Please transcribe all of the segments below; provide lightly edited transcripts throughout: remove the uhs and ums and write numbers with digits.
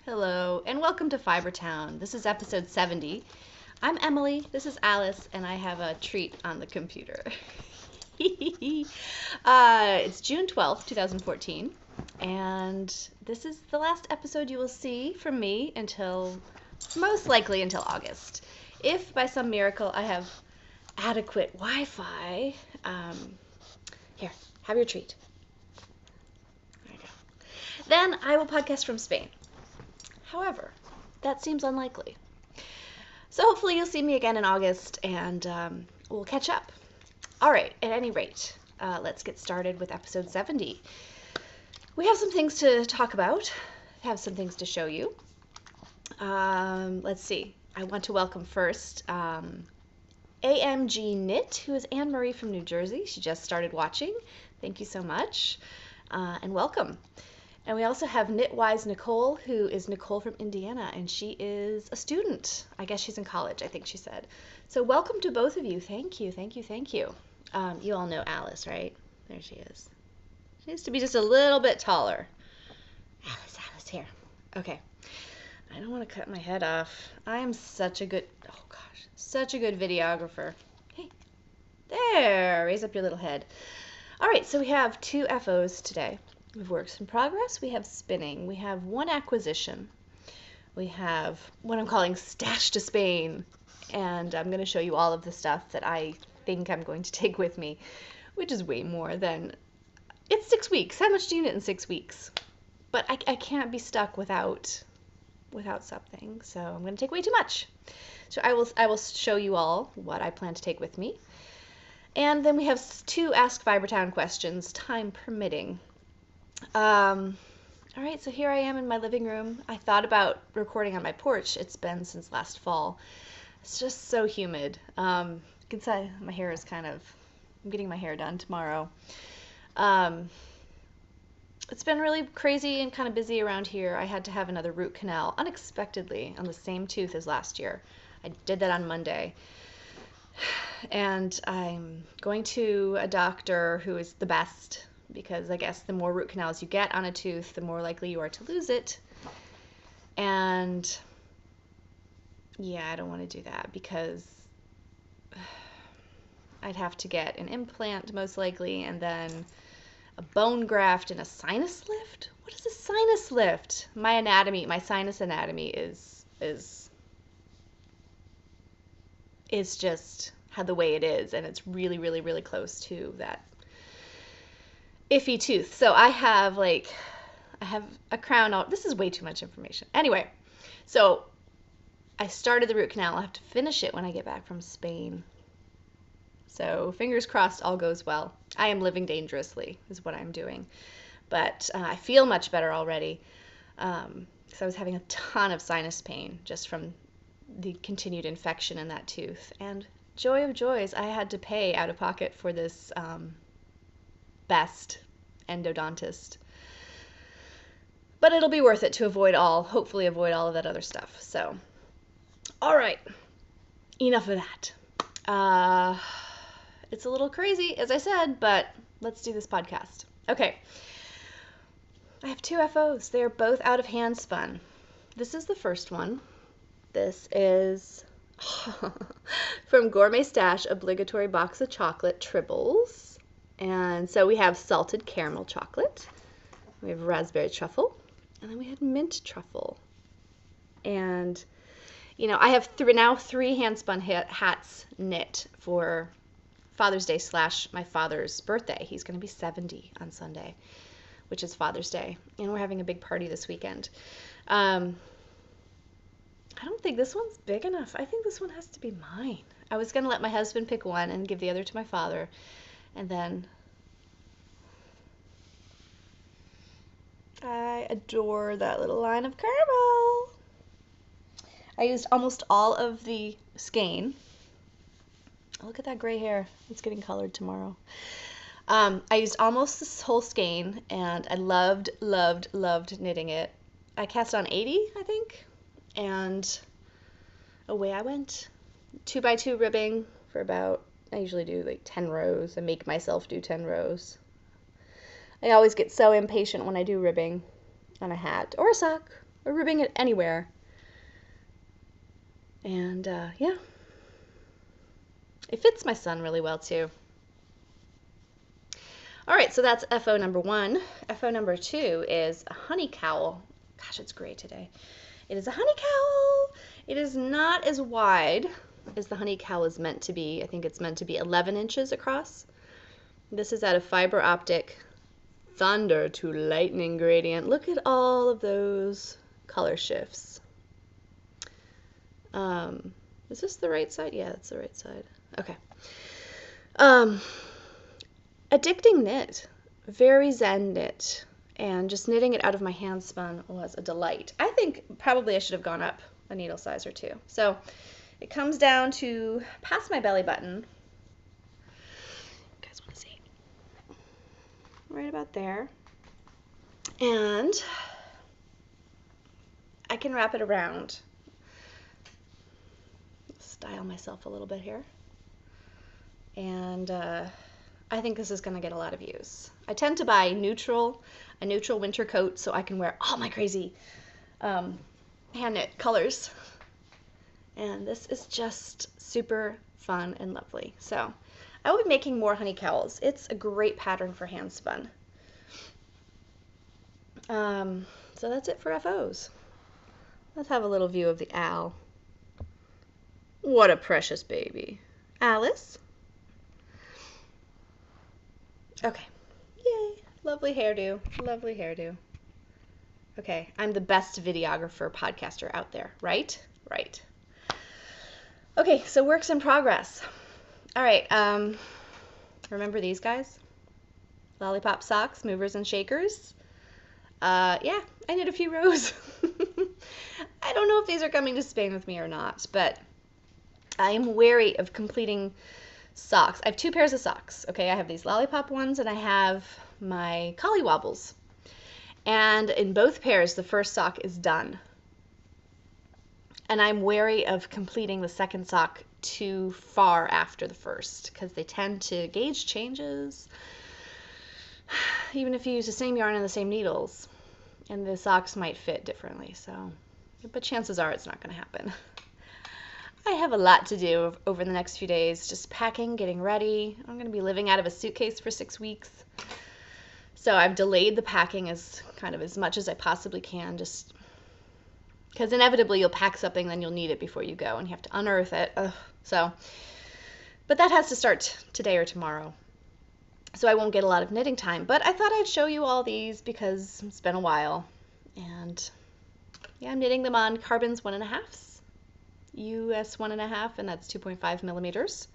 Hello, and welcome to Fibertown. This is episode 70. I'm Emily, this is Alice, and I have a treat on the computer. It's June 12th, 2014, and this is the last episode you will see from me most likely until August. If by some miracle I have adequate Wi-Fi, here, have your treat. There you go. Then I will podcast from Spain. However, that seems unlikely. So hopefully you'll see me again in August and we'll catch up. All right, at any rate, let's get started with episode 70. We have some things to talk about, have some things to show you. Let's see. I want to welcome first AMG Knit, who is Anne-Marie from New Jersey. She just started watching. Thank you so much, and welcome. And we also have Knitwise Nicole, who is Nicole from Indiana, and she is a student. I guess she's in college, I think she said. So welcome to both of you. Thank you, thank you, thank you. You all know Alice, right? There she is. She needs to be just a little bit taller. Alice, here. Okay. I don't want to cut my head off. I am such a good videographer. Hey, there, raise up your little head. All right, so we have two FOs today. We have works in progress, we have spinning, we have one acquisition, we have what I'm calling Stash to Spain, and I'm going to show you all of the stuff that I think I'm going to take with me, which is way more than, it's 6 weeks. How much do you knit in 6 weeks? But I can't be stuck without something, so I'm going to take way too much. So I will show you all what I plan to take with me. And then we have two Ask Fibertown questions, time permitting. All right, so here I am in my living room. I thought about recording on my porch. It's been since last fall. It's just so humid. You can see my hair is I'm getting my hair done tomorrow. It's been really crazy and kind of busy around here. I had to have another root canal unexpectedly on the same tooth as last year. I did that on Monday. And I'm going to a doctor who is the best, because I guess the more root canals you get on a tooth, the more likely you are to lose it. And yeah, I don't want to do that because I'd have to get an implant most likely, and then a bone graft and a sinus lift. What is a sinus lift? My sinus anatomy is just how the way it is, and it's really, really, really close to that iffy tooth. So I have a crown out. This is way too much information. Anyway, so I started the root canal. I'll have to finish it when I get back from Spain. So fingers crossed all goes well. I am living dangerously is what I'm doing. But I feel much better already. So I was having a ton of sinus pain just from the continued infection in that tooth. And joy of joys, I had to pay out of pocket for this best endodontist. But it'll be worth it to hopefully avoid all of that other stuff. So, all right, enough of that. It's a little crazy, as I said, but let's do this podcast. Okay, I have two FOs. They are both out of hand spun. This is the first one. This is from Gourmet Stash Obligatory Box of Chocolate Tribbles. And so we have salted caramel chocolate, we have raspberry truffle, and then we had mint truffle. And, you know, I have now three hand-spun hats knit for Father's Day / my father's birthday. He's going to be 70 on Sunday, which is Father's Day, and we're having a big party this weekend. I don't think this one's big enough. I think this one has to be mine. I was going to let my husband pick one and give the other to my father. And then I adore that little line of caramel. I used almost all of the skein. Look at that gray hair. It's getting colored tomorrow. I used almost this whole skein, and I loved knitting it. I cast on 80, I think, and away I went. 2x2 ribbing for about, I usually do like 10 rows. I make myself do 10 rows. I always get so impatient when I do ribbing on a hat or a sock or ribbing it anywhere. And yeah, it fits my son really well too. All right, so that's FO number 1. FO number 2 is a honey cowl. Gosh, it's gray today. It is a honey cowl. It is not as wide as the honey cowl is meant to be. I think it's meant to be 11 inches across. This is out of fiber optic thunder to lightning gradient. Look at all of those color shifts. Is this the right side? Yeah, it's the right side. Okay. Addicting knit, very zen knit, and just knitting it out of my hand spun was a delight. I think probably I should have gone up a needle size or 2. So it comes down to past my belly button. You guys want to see? Right about there. And I can wrap it around. Style myself a little bit here. And I think this is going to get a lot of use. I tend to buy a neutral winter coat so I can wear all my crazy hand knit colors. And this is just super fun and lovely. So I will be making more honey cowls. It's a great pattern for hand spun. So that's it for FOs. Let's have a little view of the owl. What a precious baby. Alice? Okay. Yay. Lovely hairdo. Lovely hairdo. Okay. I'm the best videographer podcaster out there, right? Right. Okay, so works in progress. All right. Remember these guys? Lollipop socks, movers and shakers. Yeah, I knit a few rows. I don't know if these are coming to Spain with me or not, but I am wary of completing socks. I have 2 pairs of socks. Okay, I have these lollipop ones and I have my collie wobbles. And in both pairs, the first sock is done. And I'm wary of completing the second sock too far after the first because they tend to gauge changes. Even if you use the same yarn and the same needles, and the socks might fit differently. So, but chances are it's not going to happen. I have a lot to do over the next few days, just packing, getting ready. I'm going to be living out of a suitcase for 6 weeks. So I've delayed the packing as much as I possibly can, just because inevitably you'll pack something, then you'll need it before you go, and you have to unearth it. Ugh. So, but that has to start today or tomorrow. So I won't get a lot of knitting time, but I thought I'd show you all these because it's been a while. And yeah, I'm knitting them on Carbon's 1.5s, US 1.5, and that's 2.5 millimeters.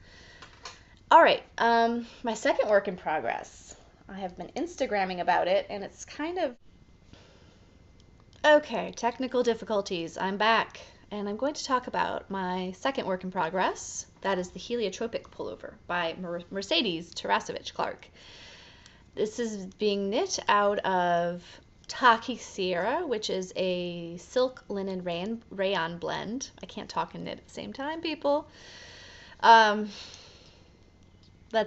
All right, my second work in progress. I have been Instagramming about it, and it's kind of... Okay, technical difficulties. I'm back, and I'm going to talk about my second work in progress. That is the Heliotropic pullover by Mercedes Tarasovich Clark. This is being knit out of Taki Sierra, which is a silk linen rayon blend. I can't talk and knit at the same time, people. Let's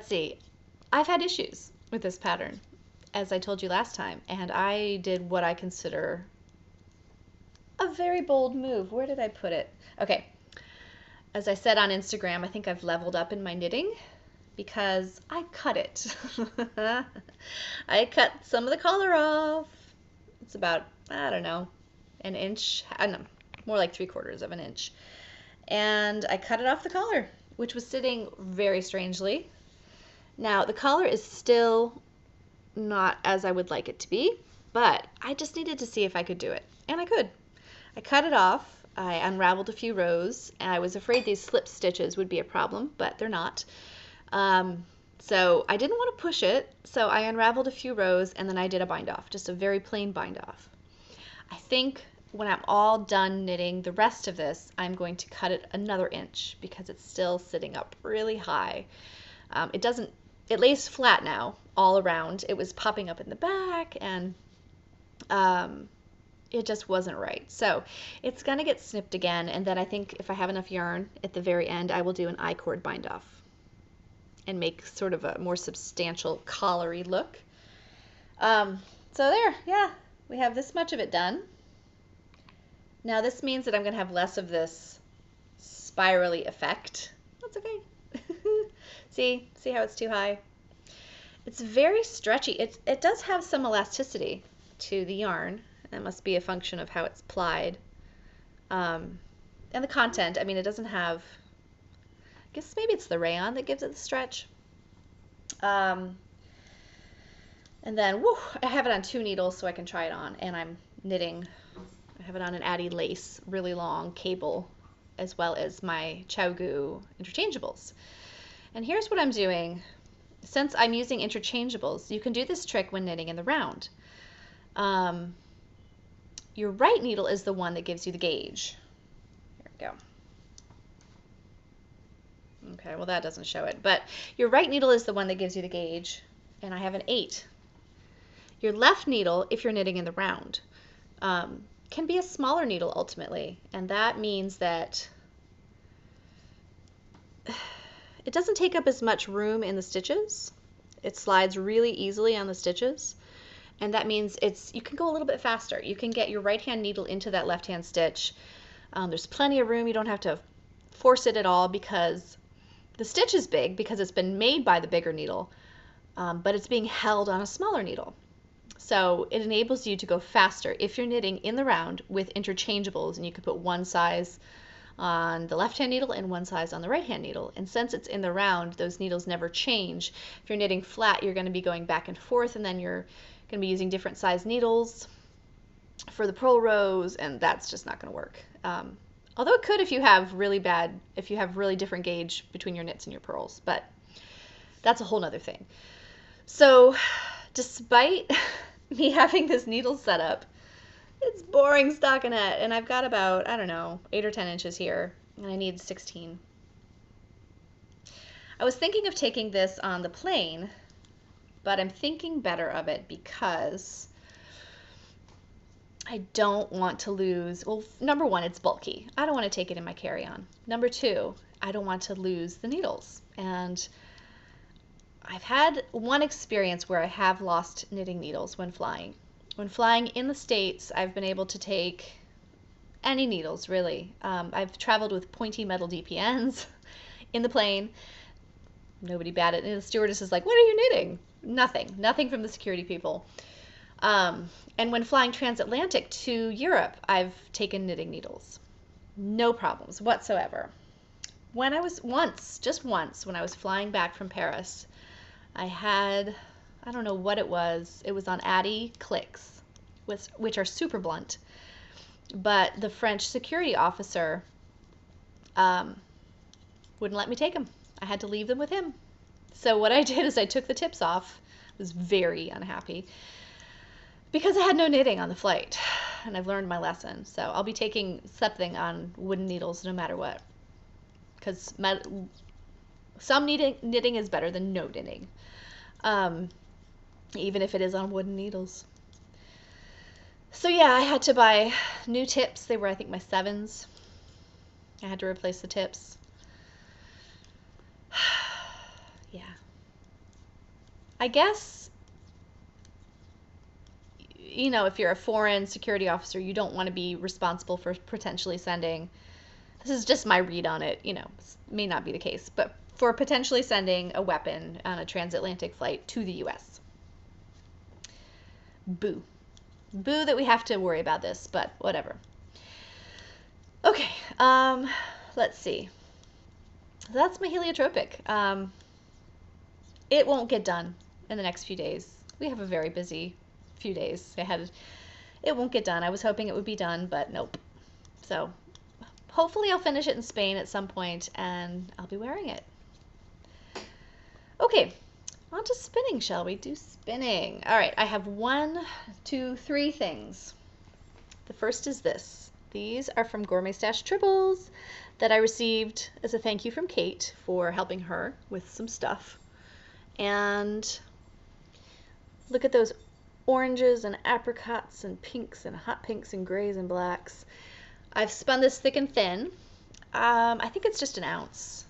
see. I've had issues with this pattern, as I told you last time, and I did what I consider a very bold move. Where did I put it? Okay. As I said on Instagram, I think I've leveled up in my knitting because I cut it. I cut some of the collar off. It's about, I don't know, an inch, more like 3/4 of an inch. And I cut it off the collar, which was sitting very strangely. Now, the collar is still not as I would like it to be, but I just needed to see if I could do it. And I could. I cut it off. I unraveled a few rows, and I was afraid these slip stitches would be a problem, but they're not. So I didn't want to push it, so I unraveled a few rows, and then I did a bind off, just a very plain bind off. I think when I'm all done knitting the rest of this, I'm going to cut it another inch because it's still sitting up really high. It lays flat now all around. It was popping up in the back, and it just wasn't right. So it's going to get snipped again, and then I think if I have enough yarn at the very end, I will do an I-cord bind off and make sort of a more substantial collary look. So there, yeah, we have this much of it done. Now this means that I'm going to have less of this spirally effect. That's okay. See how it's too high? It's very stretchy. It does have some elasticity to the yarn. That must be a function of how it's plied. And the content, I mean, it doesn't have, I guess maybe it's the rayon that gives it the stretch. And then, I have it on 2 needles so I can try it on, and I'm knitting. I have it on an Addy lace, really long cable, as well as my ChowGoo interchangeables. And here's what I'm doing. Since I'm using interchangeables, you can do this trick when knitting in the round. Your right needle is the one that gives you the gauge. Here we go. Okay, well that doesn't show it, but your right needle is the one that gives you the gauge, and I have an 8. Your left needle, if you're knitting in the round, can be a smaller needle ultimately, and that means that it doesn't take up as much room in the stitches. It slides really easily on the stitches, and that means you can go a little bit faster. You can get your right hand needle into that left hand stitch. There's plenty of room. You don't have to force it at all because the stitch is big because it's been made by the bigger needle, but it's being held on a smaller needle. So it enables you to go faster if you're knitting in the round with interchangeables, and you could put one size on the left hand needle and one size on the right hand needle. And since it's in the round, those needles never change. If you're knitting flat, you're going to be going back and forth, and then you're going to be using different size needles for the purl rows, and that's just not going to work. Although it could if you have really different gauge between your knits and your purls, but that's a whole nother thing. So despite me having this needle set up, it's boring stockinette, and I've got about, I don't know, 8 or 10 inches here, and I need 16. I was thinking of taking this on the plain, but I'm thinking better of it because I don't want to lose, well, number one, it's bulky. I don't want to take it in my carry-on. Number 2, I don't want to lose the needles. And I've had one experience where I have lost knitting needles when flying. When flying in the States, I've been able to take any needles, really. I've traveled with pointy metal DPNs in the plane. Nobody batted. And the stewardess is like, "What are you knitting?" Nothing from the security people. And when flying transatlantic to Europe, I've taken knitting needles. No problems whatsoever. When I was just once, when I was flying back from Paris, I had, I don't know what it was on Addy clicks, which are super blunt. But the French security officer wouldn't let me take them. I had to leave them with him. So what I did is I took the tips off. I was very unhappy because I had no knitting on the flight, and I've learned my lesson. So I'll be taking something on wooden needles no matter what, because some knitting is better than no knitting, even if it is on wooden needles. So yeah, I had to buy new tips. They were, I think, my 7s. I had to replace the tips. Yeah. I guess, you know, if you're a foreign security officer, you don't want to be responsible for potentially sending, this is just my read on it, you know, may not be the case, but for potentially sending a weapon on a transatlantic flight to the US. Boo. Boo that we have to worry about this, but whatever. Okay, let's see. That's my heliotropic. It won't get done in the next few days. We have a very busy few days ahead. It won't get done. I was hoping it would be done, but nope. So hopefully I'll finish it in Spain at some point and I'll be wearing it. Okay, on to spinning, shall we? Do spinning. All right, I have 1, 2, 3 things. The first is this. These are from Gourmet Stash Tribbles that I received as a thank you from Kate for helping her with some stuff. And look at those oranges and apricots and pinks and hot pinks and grays and blacks. I've spun this thick and thin. I think it's just an ounce.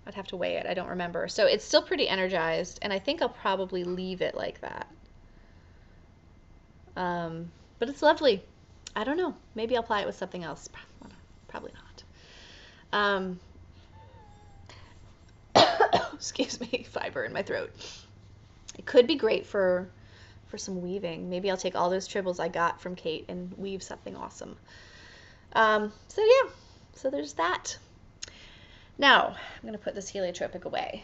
I'd have to weigh it. I don't remember. So it's still pretty energized, and I think I'll probably leave it like that. But it's lovely. I don't know. Maybe I'll apply it with something else. Probably not. Excuse me, fiber in my throat. It could be great for some weaving. Maybe I'll take all those tribbles I got from Kate and weave something awesome. So yeah, so there's that. Now, I'm going to put this heliotropic away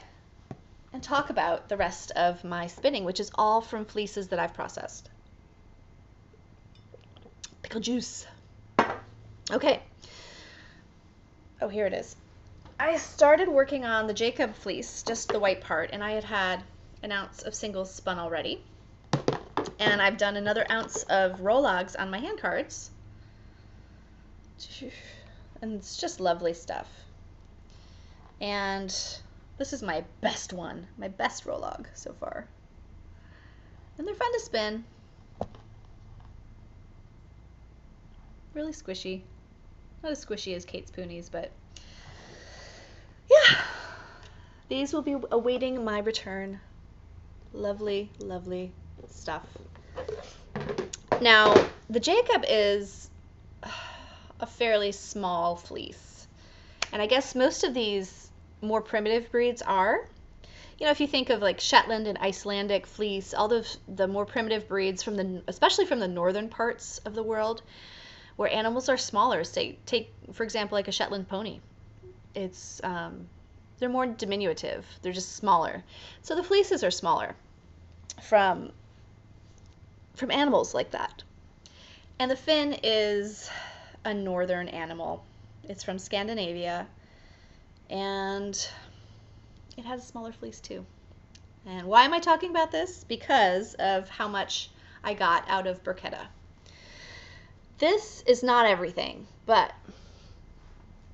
and talk about the rest of my spinning, which is all from fleeces that I've processed. Pickle juice. Okay. Oh, here it is. I started working on the Jacob fleece, just the white part, and I had an ounce of singles spun already. And I've done another ounce of Rologs on my hand cards. And it's just lovely stuff. And this is my best one, my best Rolog so far. And they're fun to spin. Really squishy. Not as squishy as Kate's Poonies, but yeah. These will be awaiting my return. Lovely, lovely stuff. Now, the Jacob is a fairly small fleece. And I guess most of these more primitive breeds are. You know, if you think of like Shetland and Icelandic fleece, all the more primitive breeds especially from the northern parts of the world, where animals are smaller. Say, take for example like a Shetland pony. It's they're more diminutive. They're just smaller. So the fleeces are smaller from animals like that. And the Finn is a northern animal. It's from Scandinavia, and it has a smaller fleece too. And why am I talking about this? Because of how much I got out of Burketta. This is not everything, but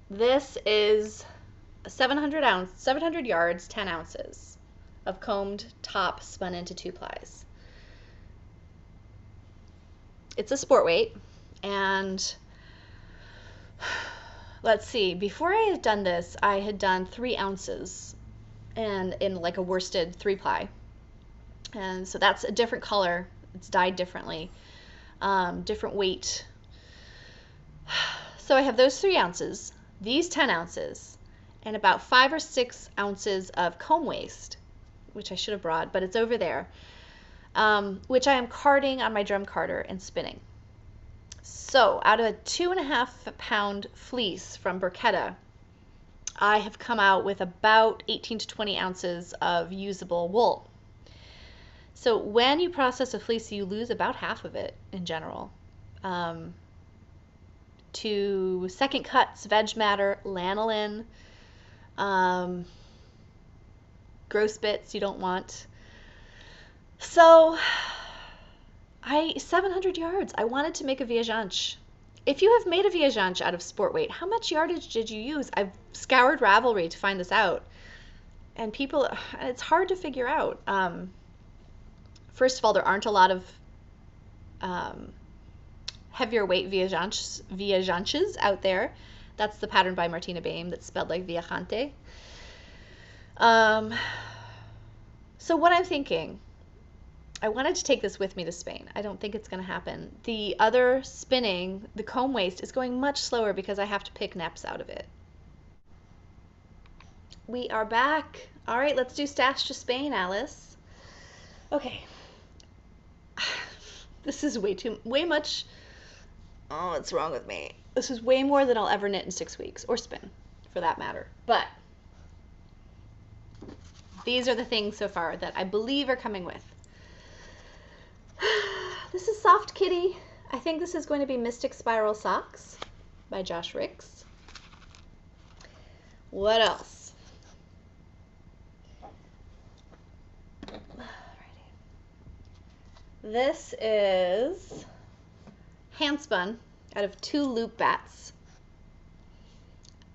this is 700 yards, 10 ounces of combed top spun into 2-plies. It's a sport weight, and let's see, before I had done this, I had done 3 ounces and in like a worsted 3-ply. And so that's a different color. It's dyed differently, different weight. So I have those 3 ounces, these 10 ounces, and about 5 or 6 ounces of comb waste, which I should have brought, but it's over there, which I am carding on my drum carder and spinning. So out of a 2.5 pound fleece from Burketta, I have come out with about 18 to 20 ounces of usable wool. So when you process a fleece, you lose about half of it in general. To second cuts, veg matter, lanolin, gross bits you don't want. So 700 yards. I wanted to make a viajanche. If you have made a viajanche out of sport weight, how much yardage did you use? I've scoured Ravelry to find this out. And people, it's hard to figure out. First of all, there aren't a lot of heavier weight viajanches out there. That's the pattern by Martina Baim that's spelled like viajante. So what I'm thinking, I wanted to take this with me to Spain. I don't think it's going to happen. The other spinning, the comb waste, is going much slower because I have to pick neps out of it. We are back. All right, let's do Stash to Spain, Alice. Okay. This is way much. Oh, what's wrong with me? This is way more than I'll ever knit in 6 weeks, or spin, for that matter. But these are the things so far that I believe are coming with. This is Soft Kitty. I think this is going to be Mystic Spiral Socks by Josh Ricks. What else? This is handspun out of 2 loop bats.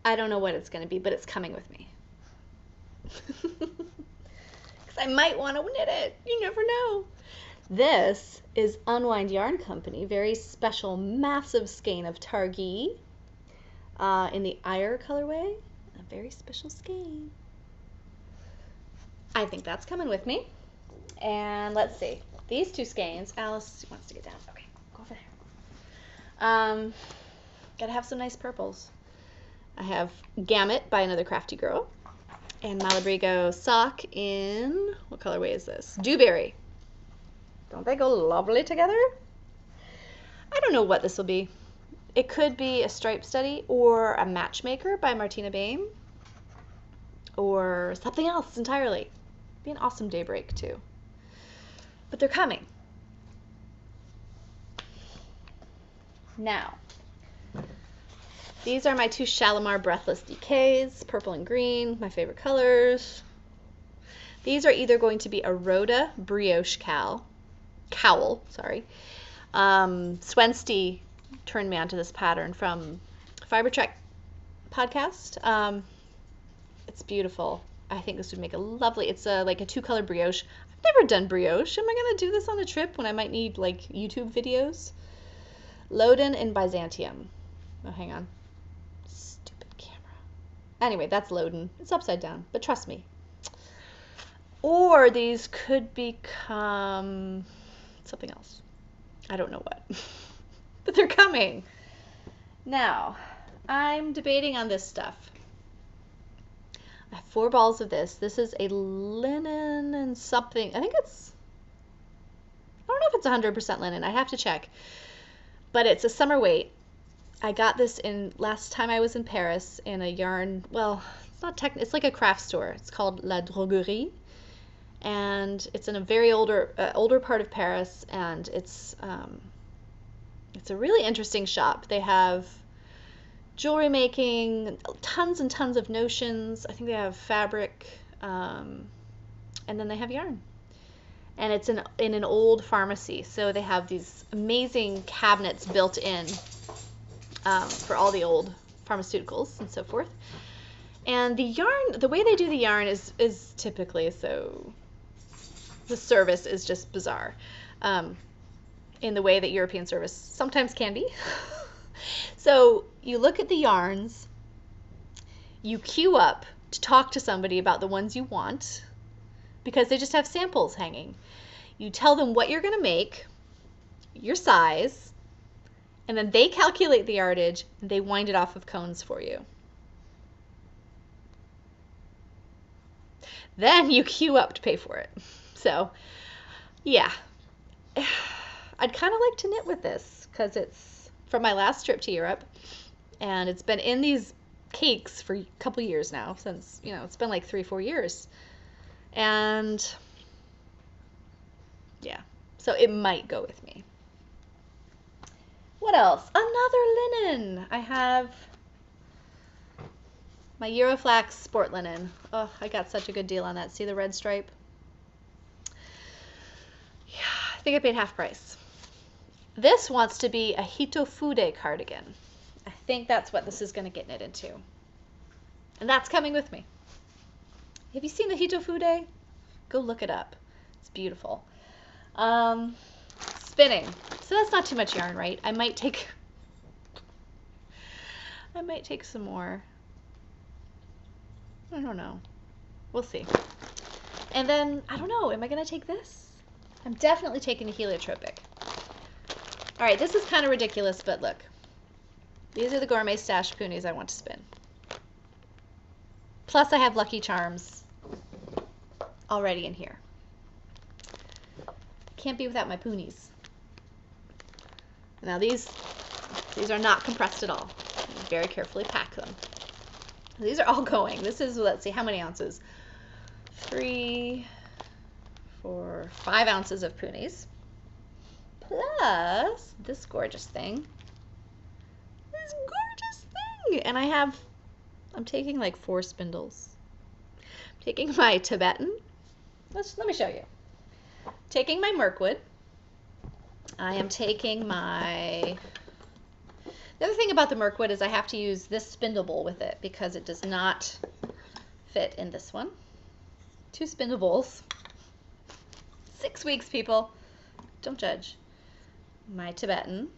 I don't know what it's going to be, but it's coming with me. Because I might want to knit it. You never know. This is Unwind Yarn Company. Very special, massive skein of Targhee in the Ire colorway. A very special skein. I think that's coming with me. And let's see. These 2 skeins. Alice wants to get down. Okay, go over Gotta have some nice purples. I have Gamut by Another Crafty Girl and Malabrigo Sock in, what colorway is this? Dewberry. Don't they go lovely together? I don't know what this will be. It could be a stripe study or a matchmaker by Martina Bain or something else entirely. Be an awesome daybreak too. But they're coming. Now, these are my two Shalimar Breathless Decays, purple and green, my favorite colors. These are either going to be a Rhoda Brioche cowl. Swensti turned me onto this pattern from Fiber Trek podcast. It's beautiful. I think this would make a lovely, it's like a 2-color brioche. I've never done brioche. Am I going to do this on a trip when I might need like YouTube videos? Loden in Byzantium. Oh, hang on. Stupid camera. Anyway, that's Loden. It's upside down, but trust me. Or these could become something else. I don't know what. But they're coming. Now, I'm debating on this stuff. I have 4 balls of this. This is a linen and something. I don't know if it's 100% linen. I have to check. But it's a summer weight. I got this in last time I was in Paris in a yarn, well, it's not it's like a craft store. It's called La Droguerie. And it's in a very older part of Paris, and it's a really interesting shop. They have jewelry making, tons and tons of notions. I think they have fabric, and then they have yarn. And it's in an old pharmacy, so they have these amazing cabinets built in for all the old pharmaceuticals and so forth. And the yarn, the way they do the yarn is typically so. The service is just bizarre, in the way that European service sometimes can be. So you look at the yarns, you queue up to talk to somebody about the ones you want, because they just have samples hanging. You tell them what you're going to make, your size, and then they calculate the yardage, and they wind it off of cones for you. Then you queue up to pay for it. So, yeah. I'd kind of like to knit with this, because it's from my last trip to Europe, and it's been in these cakes for a couple years now, since, it's been like 3-4 years. And yeah, so it might go with me. What else? Another linen. I have my Euroflax sport linen. Oh, I got such a good deal on that. See the red stripe? Yeah, I think I paid half price. This wants to be a Hitofude cardigan. I think that's what this is going to get knit into. And that's coming with me. Have you seen the Hitofude? Go look it up. It's beautiful. Spinning. So that's not too much yarn, right? I might take some more. I don't know. We'll see. And then, I don't know, am I going to take this? I'm definitely taking the heliotropic. All right, this is kind of ridiculous, but look. These are the Gourmet Stash Poonies I want to spin. Plus I have Lucky Charms already in here. Can't be without my Poonies. Now these are not compressed at all. Very carefully pack them. These are all going. This is, let's see, how many ounces? 3, 4, 5 ounces of Poonies. Plus this gorgeous thing. This gorgeous thing. And I'm taking like 4 spindles. I'm taking my Tibetan. Let me show you. Taking my Mirkwood. I am taking my... The other thing about the Mirkwood is I have to use this spindle bowl with it because it does not fit in this one. 2 spindle bowls. 6 weeks, people. Don't judge. My Tibetan.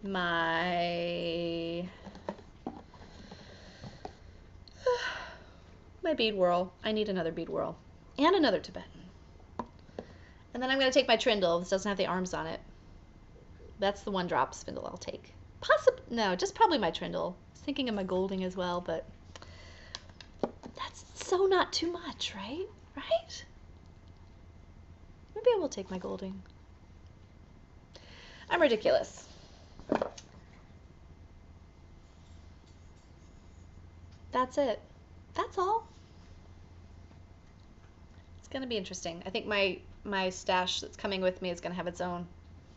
My bead whirl. I need another bead whirl. And another Tibetan. And then I'm going to take my trindle. This doesn't have the arms on it. That's the 1-drop spindle I'll take. No, just probably my trindle. I was thinking of my golding as well, but that's so not too much, right? Right? Maybe I will take my golding. I'm ridiculous. That's it. That's all. It's gonna be interesting. I think my stash that's coming with me is gonna have its own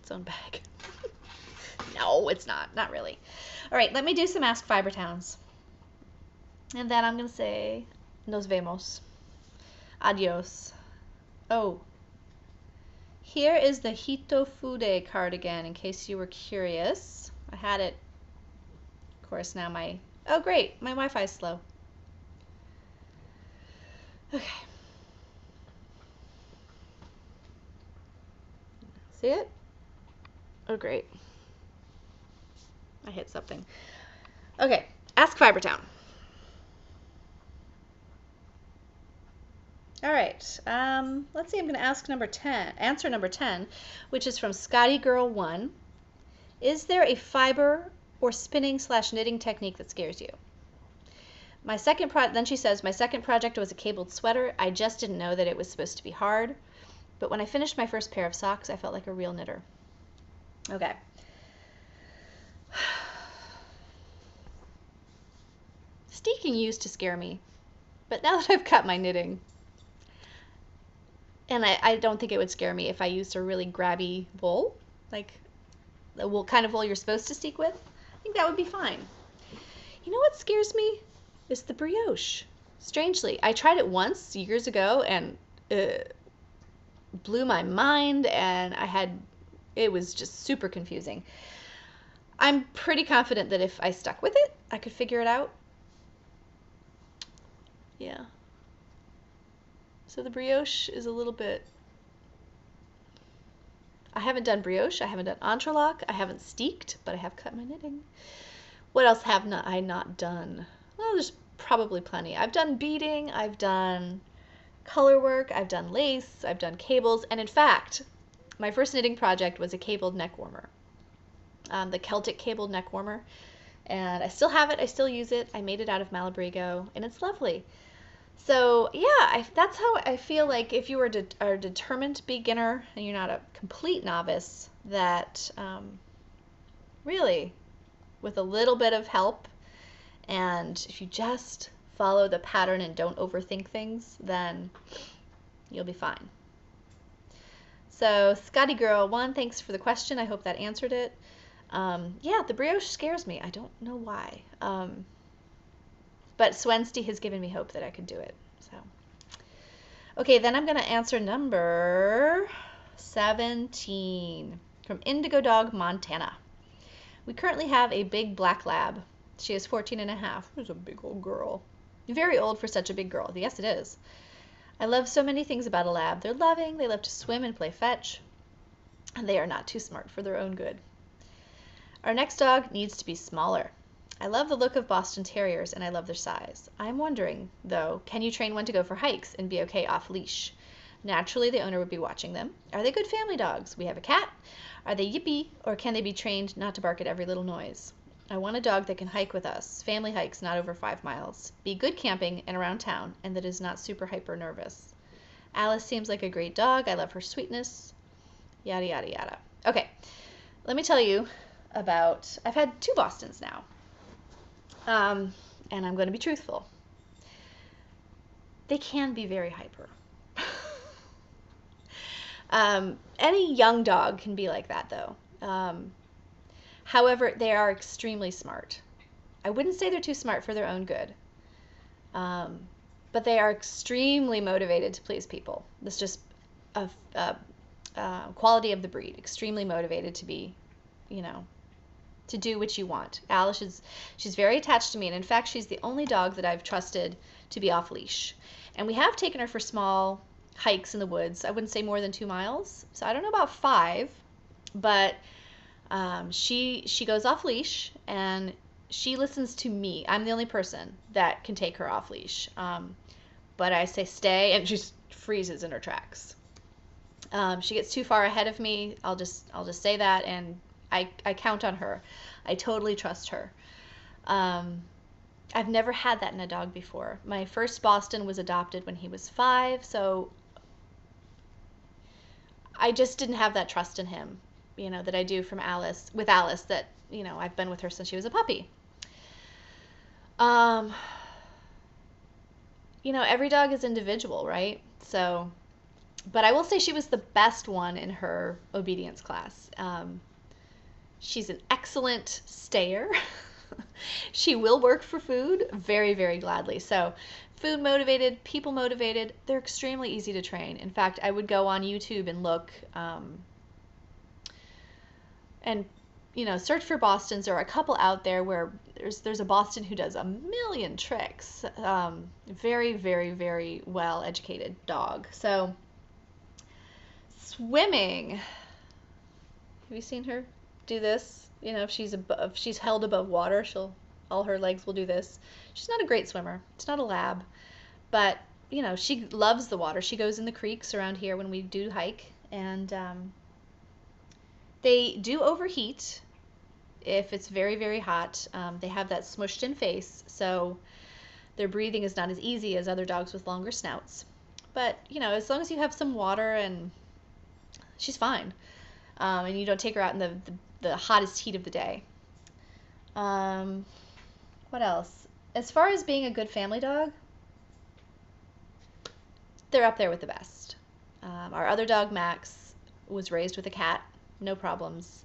bag. No, it's not. Not really. All right, let me do some Ask Fiber Towns. And then I'm gonna say nos vemos. Adios. Oh. Here is the Hitofude cardigan, in case you were curious. I had it. Of course, now oh great, my Wi-Fi's slow. Okay. See it? Oh great. I hit something. Okay, Ask Fibertown. All right, let's see, I'm gonna ask answer number 10, which is from Scotty Girl 1. Is there a fiber or spinning/knitting technique that scares you? Then she says, my second project was a cabled sweater. I just didn't know that it was supposed to be hard. But when I finished my first pair of socks, I felt like a real knitter. Okay. Steeking used to scare me. But now that I've cut my knitting, and I don't think it would scare me if I used a really grabby wool, like the wool kind of wool you're supposed to steek with. I think that would be fine. You know what scares me? Is the brioche. Strangely, I tried it once years ago and it blew my mind, and it was just super confusing. I'm pretty confident that if I stuck with it, I could figure it out. Yeah. So the brioche is a little bit... I haven't done brioche, I haven't done entrelac, I haven't steeked, but I have cut my knitting. What else have I not done? Well, there's probably plenty. I've done beading, I've done color work, I've done lace, I've done cables, and in fact, my first knitting project was a cabled neck warmer. The Celtic cabled neck warmer. And I still have it, I still use it. I made it out of Malabrigo, and it's lovely. So yeah, that's how I feel like if you are a determined beginner and you're not a complete novice, that really, with a little bit of help, and if you just follow the pattern and don't overthink things, then you'll be fine. So Scotty Girl 1, thanks for the question. I hope that answered it. Yeah, the brioche scares me. I don't know why. But Swensti has given me hope that I could do it. So, okay, then I'm going to answer number 17 from Indigo Dog, Montana. We currently have a big black lab. She is 14 and a half. She's a big old girl. Very old for such a big girl. Yes, it is. I love so many things about a lab. They're loving, they love to swim and play fetch, and they are not too smart for their own good. Our next dog needs to be smaller. I love the look of Boston Terriers, and I love their size. I'm wondering, though, can you train one to go for hikes and be okay off leash? Naturally, the owner would be watching them. Are they good family dogs? We have a cat. Are they yippy, or can they be trained not to bark at every little noise? I want a dog that can hike with us, family hikes not over 5 miles, be good camping and around town, and that is not super hyper nervous. Alice seems like a great dog. I love her sweetness. Yada, yada, yada. Okay, let me tell you about, I've had 2 Bostons now. And I'm going to be truthful. They can be very hyper. Any young dog can be like that, though. However, they are extremely smart. I wouldn't say they're too smart for their own good. But they are extremely motivated to please people. That's just a quality of the breed. Extremely motivated to be, to do what you want. Alice she's very attached to me, and in fact, she's the only dog that I've trusted to be off leash. And we have taken her for small hikes in the woods. I wouldn't say more than 2 miles. So I don't know about 5, but she goes off leash, and she listens to me. I'm the only person that can take her off leash. But I say stay, and she just freezes in her tracks. She gets too far ahead of me. I'll just say that, and I count on her. I totally trust her. I've never had that in a dog before. My first Boston was adopted when he was 5, so I just didn't have that trust in him, that I do from Alice, with Alice, that, I've been with her since she was a puppy. Um, every dog is individual, right? So, but I will say she was the best one in her obedience class. She's an excellent stayer. She will work for food very, very gladly. So, food motivated, people motivated, they're extremely easy to train. In fact, I would go on YouTube and look and search for Bostons. There are a couple out there where there's a Boston who does a million tricks. Very, very, very well educated dog. So, swimming. Have you seen her do this? If she's held above water, all her legs will do this. She's not a great swimmer. It's not a lab, but she loves the water. She goes in the creeks around here when we do hike, and they do overheat if it's very, very hot. They have that smushed in face, so their breathing is not as easy as other dogs with longer snouts. But as long as you have some water, and she's fine, and you don't take her out in the hottest heat of the day. What else? As far as being a good family dog, they're up there with the best. Our other dog, Max, was raised with a cat, no problems.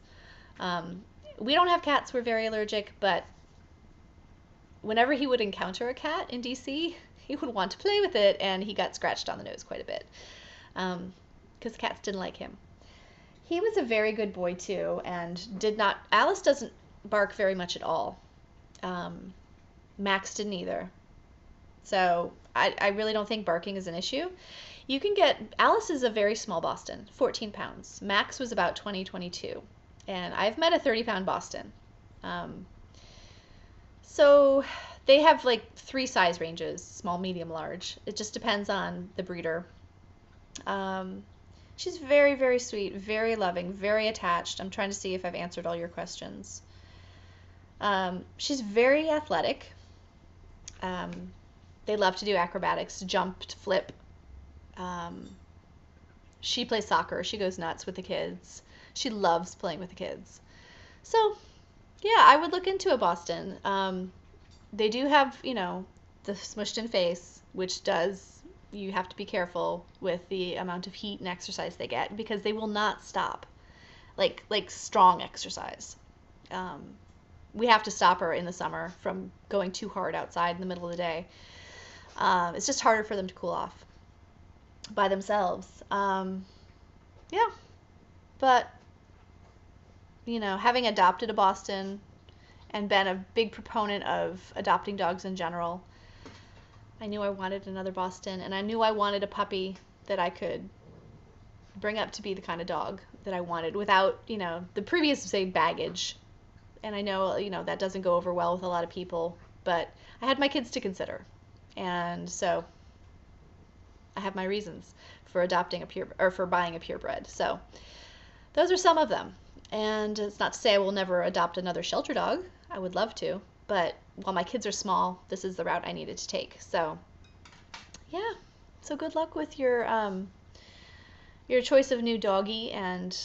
We don't have cats, we're very allergic, but whenever he would encounter a cat in DC, he would want to play with it, and he got scratched on the nose quite a bit because cats didn't like him. He was a very good boy too, and Alice doesn't bark very much at all. Max didn't either. So I really don't think barking is an issue. Alice is a very small Boston, 14 pounds. Max was about 20, 22. And I've met a 30-pound Boston. So they have like 3 size ranges, small, medium, large. It just depends on the breeder. She's very, very sweet, very loving, very attached. I'm trying to see if I've answered all your questions. She's very athletic. They love to do acrobatics, jump, flip. She plays soccer. She goes nuts with the kids. She loves playing with the kids. So, yeah, I would look into a Boston. They do have, the smushed in face, which you have to be careful with the amount of heat and exercise they get, because they will not stop, like strong exercise. We have to stop her in the summer from going too hard outside in the middle of the day. It's just harder for them to cool off by themselves. Yeah, but having adopted a Boston and been a big proponent of adopting dogs in general, I knew I wanted another Boston, and I knew I wanted a puppy that I could bring up to be the kind of dog that I wanted without, the previous, say, baggage. And I know, that doesn't go over well with a lot of people, but I had my kids to consider. And so I have my reasons for for buying a purebred. So those are some of them. And it's not to say I will never adopt another shelter dog. I would love to, but while my kids are small, this is the route I needed to take. So, yeah. So good luck with your choice of new doggie, and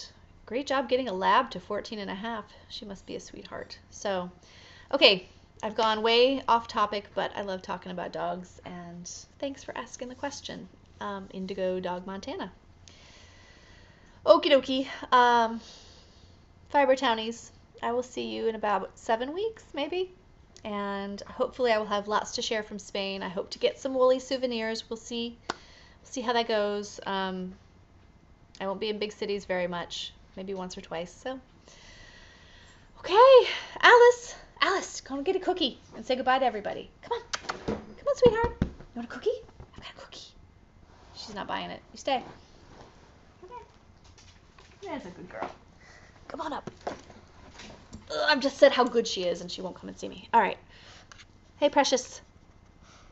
great job getting a lab to 14 and a half. She must be a sweetheart. So, okay, I've gone way off topic, but I love talking about dogs, and thanks for asking the question, Indigo Dog Montana. Okie dokie. Fiber Townies, I will see you in about 7 weeks, maybe. And hopefully I will have lots to share from Spain. I hope to get some woolly souvenirs. We'll see how that goes. I won't be in big cities very much, maybe once or twice. So, okay, Alice, go and get a cookie and say goodbye to everybody. Come on, sweetheart. You want a cookie? I've got a cookie. She's not buying it. You stay. Okay. That's a good girl. Come on up. I've just said how good she is, and she won't come and see me. All right. Hey, Precious.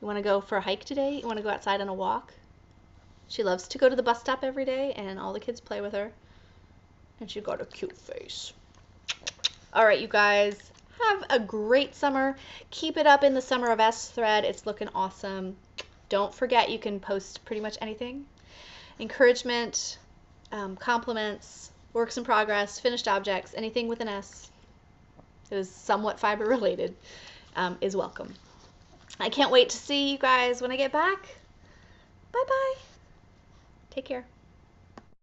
You want to go for a hike today? You want to go outside on a walk? She loves to go to the bus stop every day, and all the kids play with her. And she's got a cute face. All right, you guys, have a great summer. Keep it up in the Summer of S thread. It's looking awesome. Don't forget you can post pretty much anything. Encouragement, compliments, works in progress, finished objects, anything with an S that is somewhat fiber related is welcome. I can't wait to see you guys when I get back. Bye-bye. Take care.